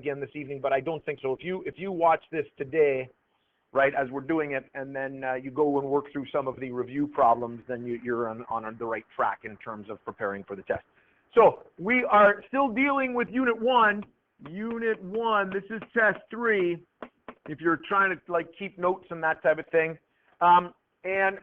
again this evening, but I don't think so. If you watch this today, right, as we're doing it, and then you go and work through some of the review problems, then you're on the right track in terms of preparing for the test. So we are still dealing with Unit 1. Unit 1, this is Test 3, if you're trying to like keep notes and that type of thing. And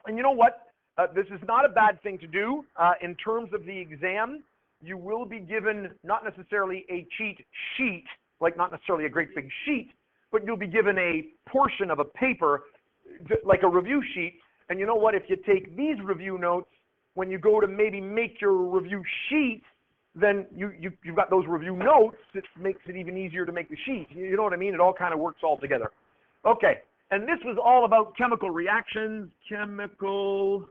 you know what? This is not a bad thing to do. In terms of the exam, you will be given not necessarily a cheat sheet, like not necessarily a great big sheet, but you'll be given a portion of a paper, like a review sheet. And you know what? If you take these review notes, when you go to maybe make your review sheet, then you've got those review notes. It makes it even easier to make the sheet. You know what I mean? It all kind of works all together. Okay, and this was all about chemical reactions. Chemical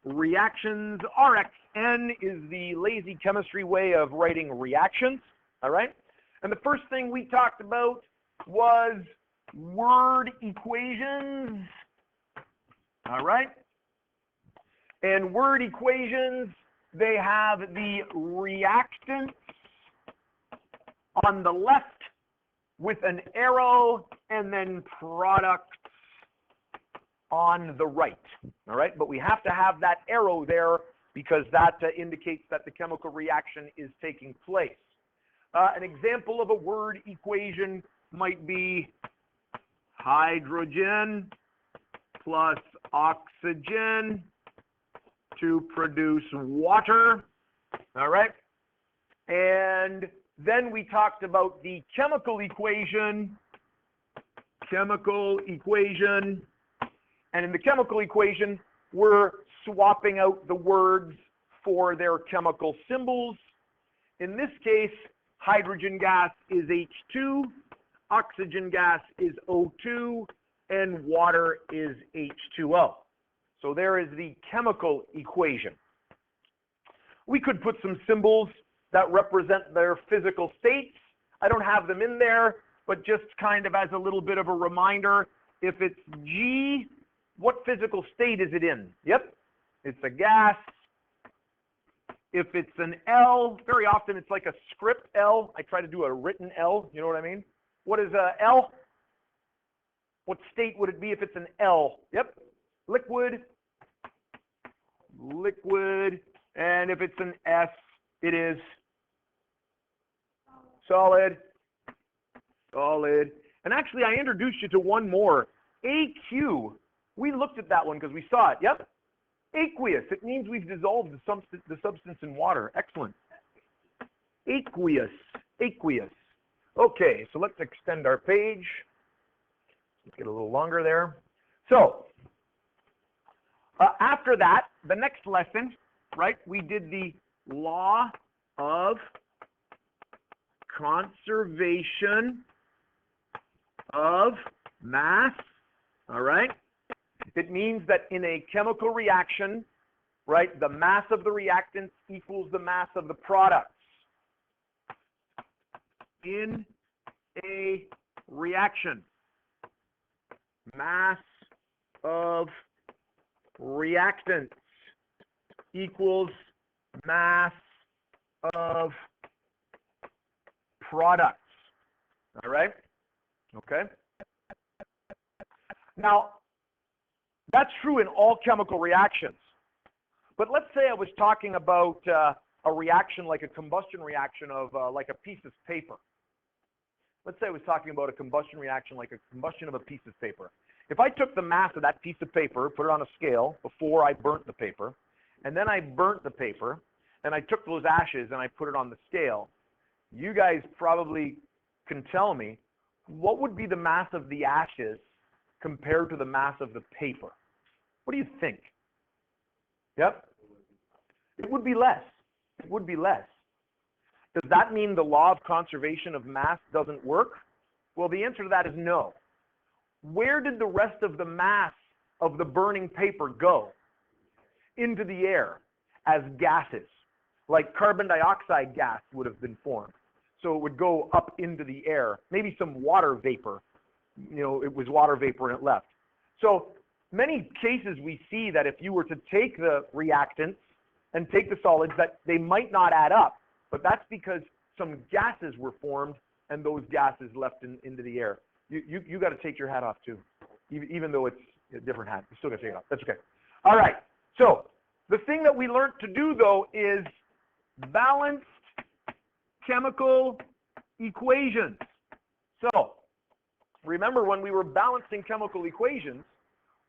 reactions. RxN is the lazy chemistry way of writing reactions, all right? And the first thing we talked about was word equations, all right? And word equations, they have the reactants on the left with an arrow and then products on the right, all right? But we have to have that arrow there because that indicates that the chemical reaction is taking place. An example of a word equation might be hydrogen plus oxygen to produce water, all right? And then we talked about the chemical equation, and in the chemical equation, we're swapping out the words for their chemical symbols. In this case, hydrogen gas is H2, oxygen gas is O2, and water is H2O. So there is the chemical equation. We could put some symbols that represent their physical states. I don't have them in there, but just kind of as a little bit of a reminder, if it's G, what physical state is it in? Yep, it's a gas. If it's an L, very often it's like a script L. I try to do a written L, you know what I mean? What is a L? What state would it be if it's an L? Yep, liquid. And if it's an S, it is solid. And actually, I introduced you to one more, AQ. We looked at that one because we saw it. Yep, aqueous. It means we've dissolved the substance in water. Excellent. Aqueous. Okay, so let's extend our page. Let's get a little longer there. So after that, the next lesson, right, we did the law of conservation of mass, all right? It means that in a chemical reaction, right, the mass of the reactant equals the mass of the products. In a reaction, mass of reactants equals mass of products, all right? Okay? Now, that's true in all chemical reactions. But let's say I was talking about a reaction like a combustion reaction of like a piece of paper. Let's say I was talking about a combustion reaction like a combustion of a piece of paper. If I took the mass of that piece of paper, put it on a scale before I burnt the paper, and then I burnt the paper, and I took those ashes and I put it on the scale, you guys probably can tell me what would be the mass of the ashes compared to the mass of the paper. What do you think? Yep. It would be less. It would be less. Does that mean the law of conservation of mass doesn't work? Well, the answer to that is no. Where did the rest of the mass of the burning paper go? Into the air as gases, like carbon dioxide gas would have been formed. So it would go up into the air, maybe some water vapor, you know, it was water vapor and it left. So many cases we see that if you were to take the reactants and take the solids, that they might not add up, but that's because some gases were formed, and those gases left into the air. You got to take your hat off too, even though it's a different hat. You still got to take it off. That's okay. All right. So the thing that we learned to do though is balanced chemical equations. So remember, when we were balancing chemical equations,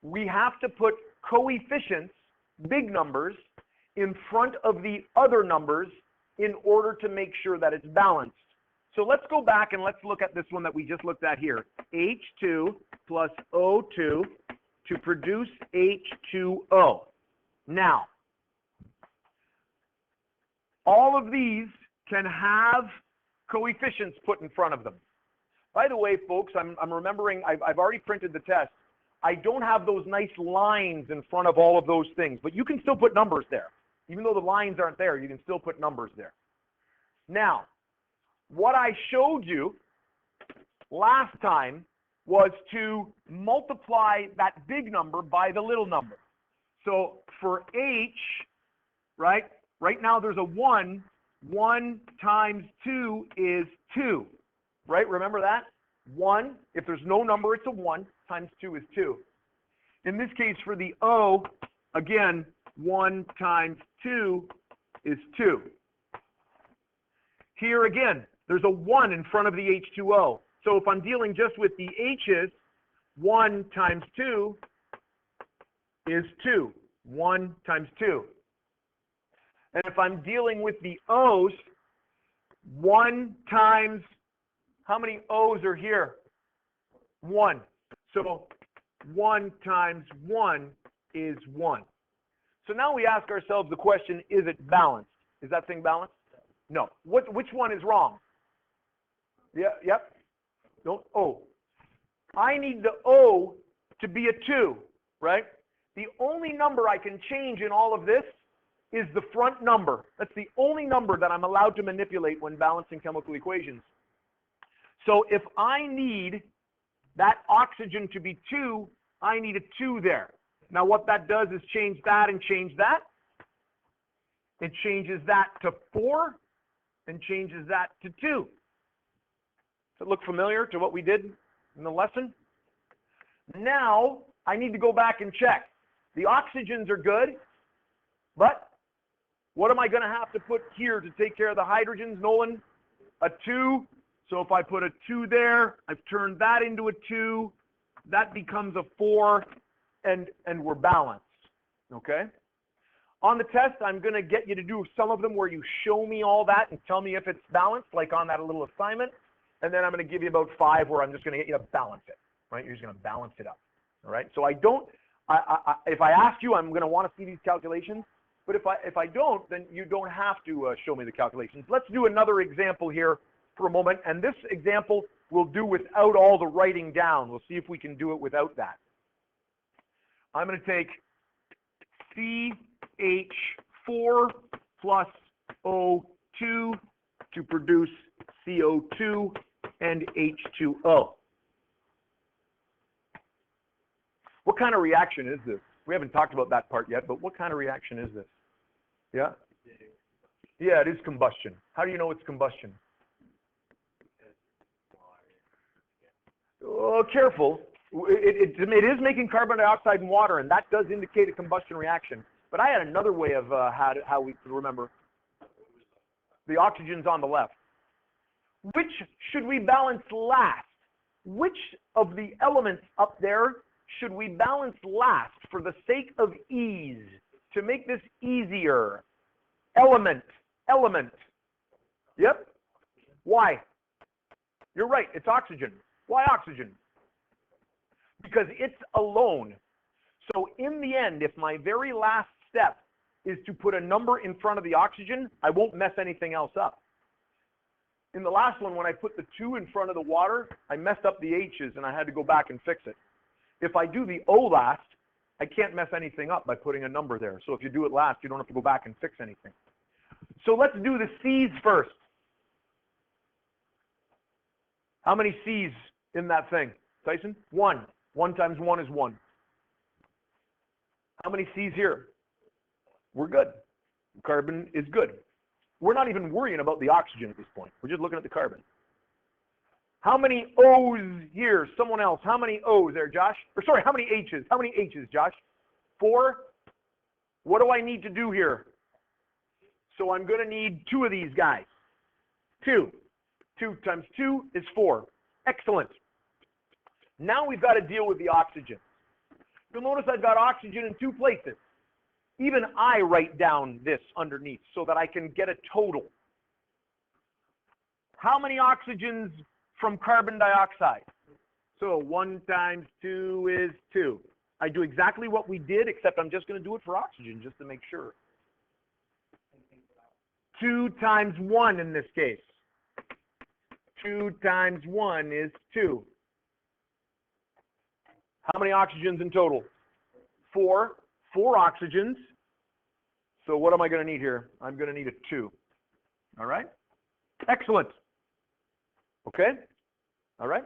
we have to put coefficients, big numbers, in front of the other numbers in order to make sure that it's balanced. So let's go back and let's look at this one that we just looked at here. H2 plus O2 to produce H2O. Now, all of these can have coefficients put in front of them. By the way, folks, I'm remembering, I've already printed the test. I don't have those nice lines in front of all of those things, but you can still put numbers there. Even though the lines aren't there, you can still put numbers there. Now, what I showed you last time was to multiply that big number by the little number. So for H, right now there's a 1. 1 times 2 is 2. Right? Remember that? 1, if there's no number, it's a 1, times 2 is 2. In this case, for the O, again, 1 times 2 is 2. Here again, there's a 1 in front of the H2O. So if I'm dealing just with the H's, 1 times 2 is 2. 1 times 2. And if I'm dealing with the O's, 1 times, how many O's are here? 1. So 1 times 1 is 1. So now we ask ourselves the question, is it balanced? Is that thing balanced? No. Which one is wrong? Yeah, yep. Don't O. I need the O to be a 2, right? The only number I can change in all of this is the front number. That's the only number that I'm allowed to manipulate when balancing chemical equations. So if I need that oxygen to be 2, I need a 2 there. Now what that does is change that and change that. It changes that to 4 and changes that to 2. Does it look familiar to what we did in the lesson? Now I need to go back and check. The oxygens are good, but what am I going to have to put here to take care of the hydrogens, Nolan? A 2. So if I put a 2 there, I've turned that into a 2. That becomes a 4, and we're balanced. Okay? On the test, I'm going to get you to do some of them where you show me all that and tell me if it's balanced, like on that little assignment. And then I'm going to give you about 5 where I'm just going to get you to balance it. Right? You're just going to balance it up. All right? So if I ask you, I'm going to want to see these calculations. But if I don't, then you don't have to show me the calculations. Let's do another example here for a moment. And this example we'll do without all the writing down. We'll see if we can do it without that. I'm going to take CH4 plus O2 to produce CO2 and H2O. What kind of reaction is this? We haven't talked about that part yet, but what kind of reaction is this? Yeah? Yeah, it is combustion. How do you know it's combustion? Oh, careful. It is making carbon dioxide and water, and that does indicate a combustion reaction. But I had another way of how we could remember. The oxygen's on the left. Which should we balance last? Which of the elements up there should we balance last for the sake of ease? To make this easier. Element. Yep. Why? You're right, it's oxygen. Why oxygen? Because it's alone. So in the end, if my very last step is to put a number in front of the oxygen, I won't mess anything else up. In the last one, when I put the 2 in front of the water, I messed up the H's and I had to go back and fix it. If I do the O last, I can't mess anything up by putting a number there. So if you do it last, you don't have to go back and fix anything. So let's do the C's first. How many C's in that thing? Tyson? 1. 1 times 1 is 1. How many C's here? We're good. Carbon is good. we're not even worrying about the oxygen at this point. We're just looking at the carbon. How many O's here? Someone else. How many O's there, Josh? Or sorry, how many H's? How many H's, Josh? 4. What do I need to do here? So I'm going to need 2 of these guys. 2. 2 times 2 is 4. Excellent. Now we've got to deal with the oxygen. You'll notice I've got oxygen in 2 places. Even I write down this underneath so that I can get a total. How many oxygens from carbon dioxide? So 1 times 2 is 2. I do exactly what we did, except I'm just going to do it for oxygen just to make sure. 2 times 1 in this case. 2 times 1 is 2. How many oxygens in total? 4. 4 oxygens. So what am I going to need here? I'm going to need a 2. All right? Excellent. Okay? All right?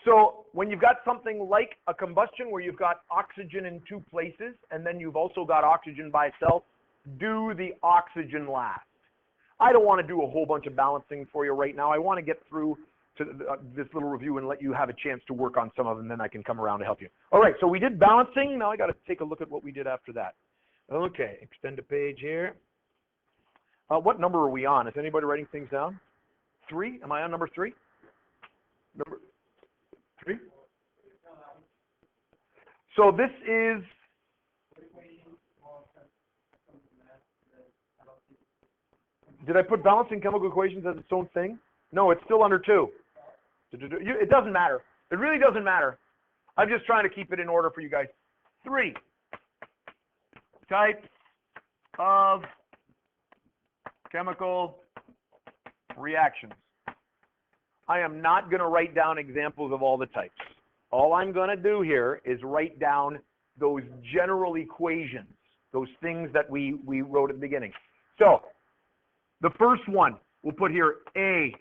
So when you've got something like a combustion where you've got oxygen in 2 places, and then you've also got oxygen by itself, do the oxygen last. I don't want to do a whole bunch of balancing for you right now. I want to get through to this little review and let you have a chance to work on some of them, and then I can come around to help you. All right, so we did balancing. Now I got to take a look at what we did after that. Okay, extend the page here. What number are we on? Is anybody writing things down? 3? Am I on number 3? Number 3? So this is... Did I put balancing chemical equations as its own thing? No, it's still under 2. It doesn't matter. It really doesn't matter. I'm just trying to keep it in order for you guys. 3 types of chemical reactions. I am not going to write down examples of all the types. All I'm going to do here is write down those general equations, those things that we wrote at the beginning. So the first one, we'll put here A.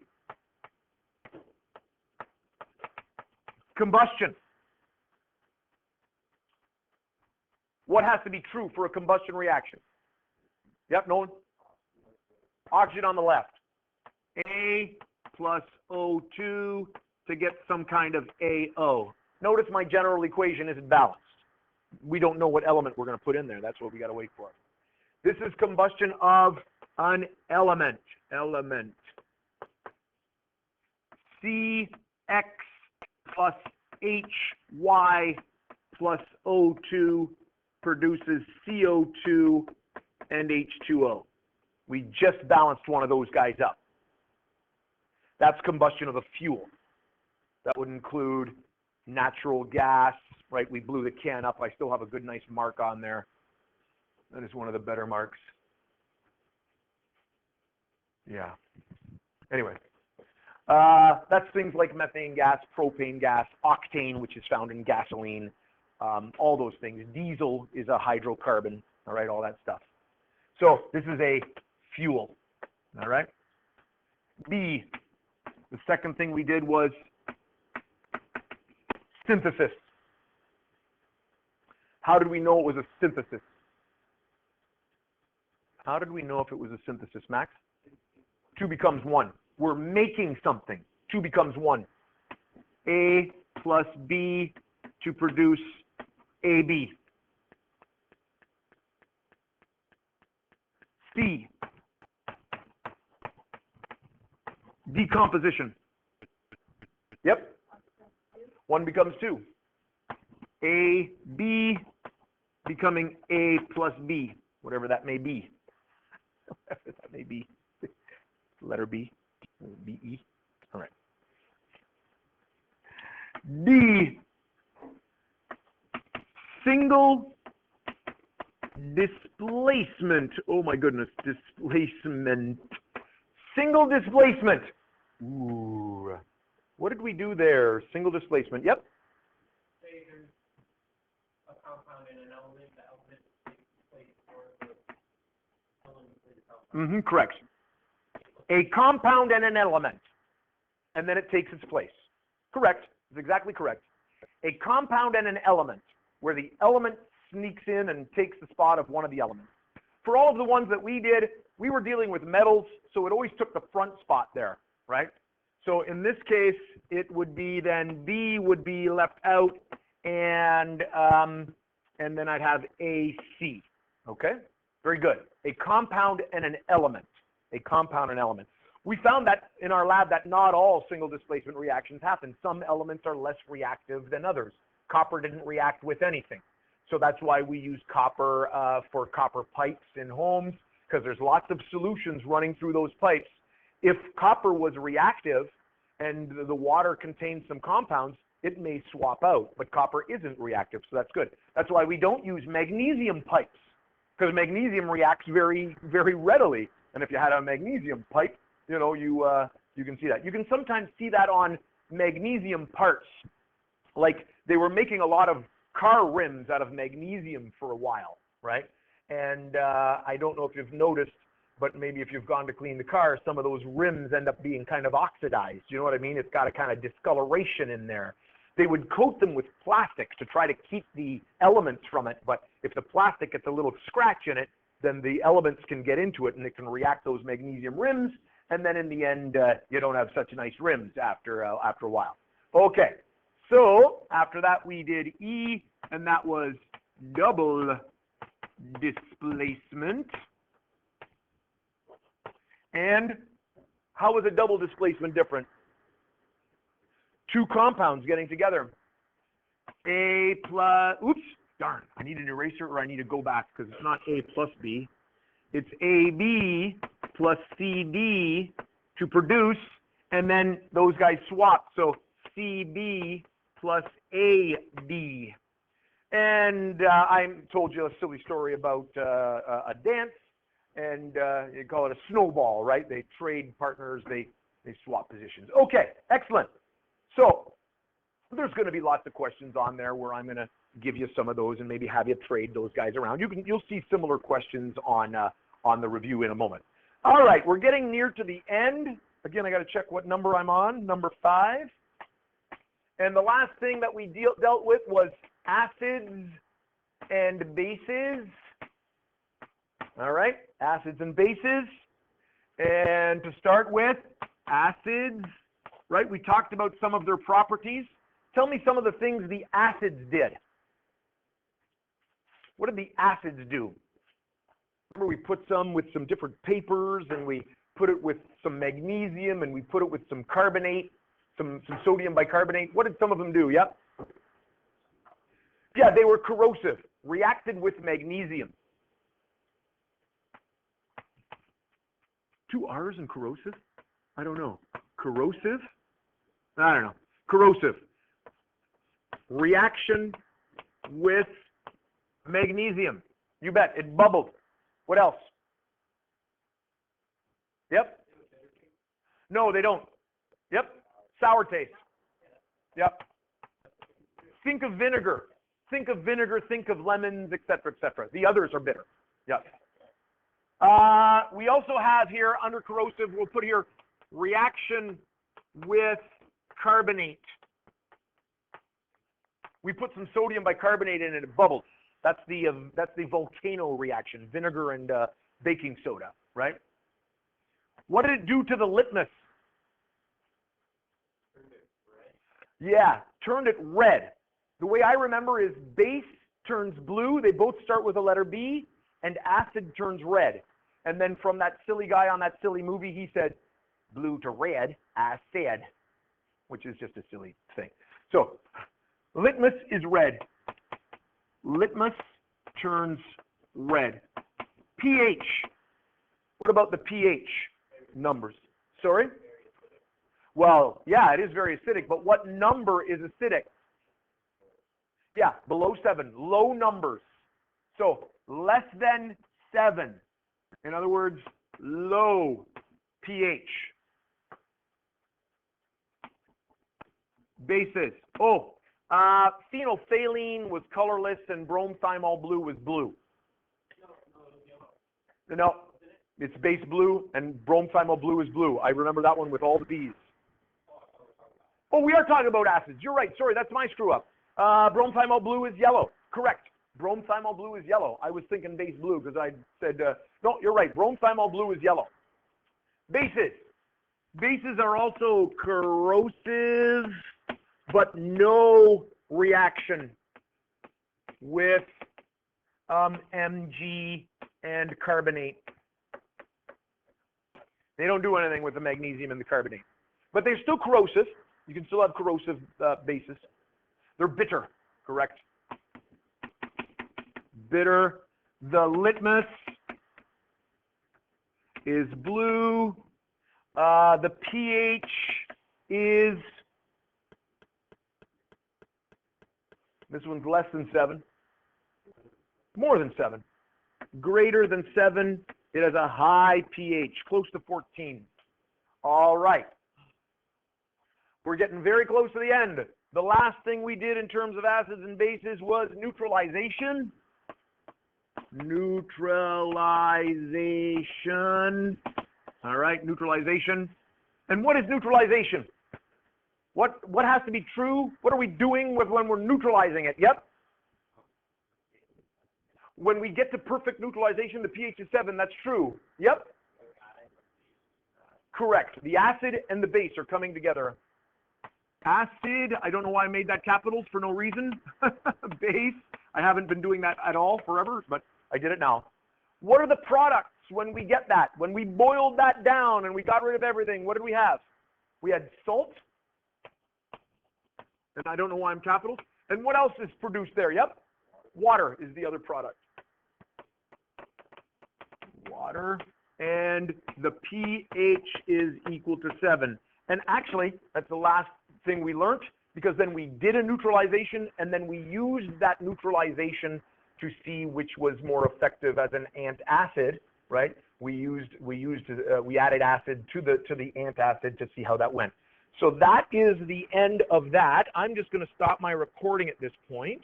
Combustion. What has to be true for a combustion reaction? Yep, no one? Oxygen on the left. A plus O2 to get some kind of AO. Notice my general equation isn't balanced. We don't know what element we're going to put in there. That's what we got to wait for. This is combustion of an element. CX plus HY plus O2 produces CO2 and H2O. We just balanced one of those guys up. That's combustion of a fuel. That would include natural gas, right? We blew the can up. I still have a good, nice mark on there. That is one of the better marks. Yeah. Anyway, that's things like methane gas, propane gas, octane, which is found in gasoline, all those things. Diesel is a hydrocarbon, all right, all that stuff. So this is a fuel, all right? B, the second thing we did was synthesis. How did we know it was a synthesis? How did we know if it was a synthesis, Max? 2 becomes 1. We're making something. 2 becomes 1. A plus B to produce AB. C. Decomposition. Yep. 1 becomes 2. AB becoming A plus B, whatever that may be. Whatever that may be. Letter B. BE. All right. D. Single displacement. Oh my goodness. Displacement. Single displacement. Ooh. What did we do there? Single displacement. Yep. Say there's a compound in an element, the element takes place for the element in the compound. Correct. A compound and an element, and then it takes its place. Correct. It's exactly correct. A compound and an element, where the element sneaks in and takes the spot of one of the elements. for all of the ones that we did, we were dealing with metals, so it always took the front spot there, right? So in this case, it would be then B would be left out, and then I'd have AC. Okay, very good. A compound and an element. A compound and element. We found that in our lab that not all single displacement reactions happen. Some elements are less reactive than others. Copper didn't react with anything. So that's why we use copper for copper pipes in homes, because there's lots of solutions running through those pipes. If copper was reactive and the water contains some compounds, it may swap out, but copper isn't reactive, so that's good. That's why we don't use magnesium pipes, because magnesium reacts very, very readily. And if you had a magnesium pipe, you know, you can see that. You can sometimes see that on magnesium parts. Like they were making a lot of car rims out of magnesium for a while, right? And I don't know if you've noticed, but maybe if you've gone to clean the car, some of those rims end up being kind of oxidized. You know what I mean? It's got a kind of discoloration in there. They would coat them with plastic to try to keep the elements from it, but if the plastic gets a little scratch in it, then the elements can get into it and it can react those magnesium rims, and then in the end, you don't have such nice rims after a while. Okay, so after that we did E, and that was double displacement. And how is a double displacement different? Two compounds getting together. A plus, oops, darn, I need an eraser or I need to go back because it's not A plus B. It's AB plus CD to produce, and then those guys swap. So CB plus AB. And I told you a silly story about a dance, and you call it a snowball, right? They trade partners, they swap positions. Okay, excellent. So there's going to be lots of questions on there where I'm going to give you some of those and maybe have you trade those guys around. You'll see similar questions on the review in a moment. All right, we're getting near to the end. Again, I got to check what number I'm on, number 5. And the last thing that we dealt with was acids and bases. All right, acids and bases. And to start with, acids, right? We talked about some of their properties. Tell me some of the things the acids did. What did the acids do? Remember, we put some with some different papers, and we put it with some magnesium, and we put it with some carbonate, some sodium bicarbonate. What did some of them do? Yep. Yeah, they were corrosive, reacted with magnesium. 2 R's in corrosive? I don't know. Corrosive? I don't know. Corrosive. Reaction with magnesium. You bet. It bubbled. What else? Yep. No, they don't. Yep. Sour taste. Yep. Think of vinegar. Think of vinegar. Think of lemons, etc., etc. The others are bitter. Yep. We also have here under corrosive, we'll put here reaction with carbonate. We put some sodium bicarbonate in and it bubbled. That's the volcano reaction, vinegar and baking soda, right? What did it do to the litmus? Yeah, turned it red. The way I remember is base turns blue. They both start with the letter B, and acid turns red. And then from that silly guy on that silly movie, he said, blue to red, I said, which is just a silly thing. So litmus is red. Litmus turns red. pH. What about the pH numbers? Sorry? Well, yeah, it is very acidic, but what number is acidic? Yeah, below 7, low numbers. So less than 7. In other words, low pH. Bases. Oh, phenolphthalein was colorless and bromethymol blue was blue. No, it's base blue and bromethymol blue is blue. I remember that one with all the B's. Oh, we are talking about acids. You're right. Sorry, that's my screw up. Bromethymol blue is yellow. Correct. Bromethymol blue is yellow. I was thinking base blue because I said, no, you're right. Bromethymol blue is yellow. Bases. Bases are also corrosive, but no reaction with Mg and carbonate. They don't do anything with the magnesium and the carbonate. But they're still corrosive. You can still have corrosive bases. They're bitter, correct? Bitter. The litmus is blue. The pH is, this one's less than 7. More than 7. Greater than 7. It has a high pH, close to 14. All right. We're getting very close to the end. The last thing we did in terms of acids and bases was neutralization. Neutralization. All right, neutralization. And what is neutralization? What has to be true? What are we doing when we're neutralizing it? Yep. When we get to perfect neutralization, the pH is 7. That's true. Yep. Correct. The acid and the base are coming together. Acid, I don't know why I made that capitals for no reason. Base, I haven't been doing that at all forever, but I did it now. What are the products when we get that? When we boiled that down and we got rid of everything, what did we have? We had salt, and I don't know why I'm capitals. And what else is produced there? Yep. Water is the other product. Water, and the pH is equal to 7. And actually, that's the last thing we learned, because then we did a neutralization, and then we used that neutralization to see which was more effective as an antacid, right? We added acid to the antacid to see how that went. So that is the end of that. I'm just going to stop my recording at this point.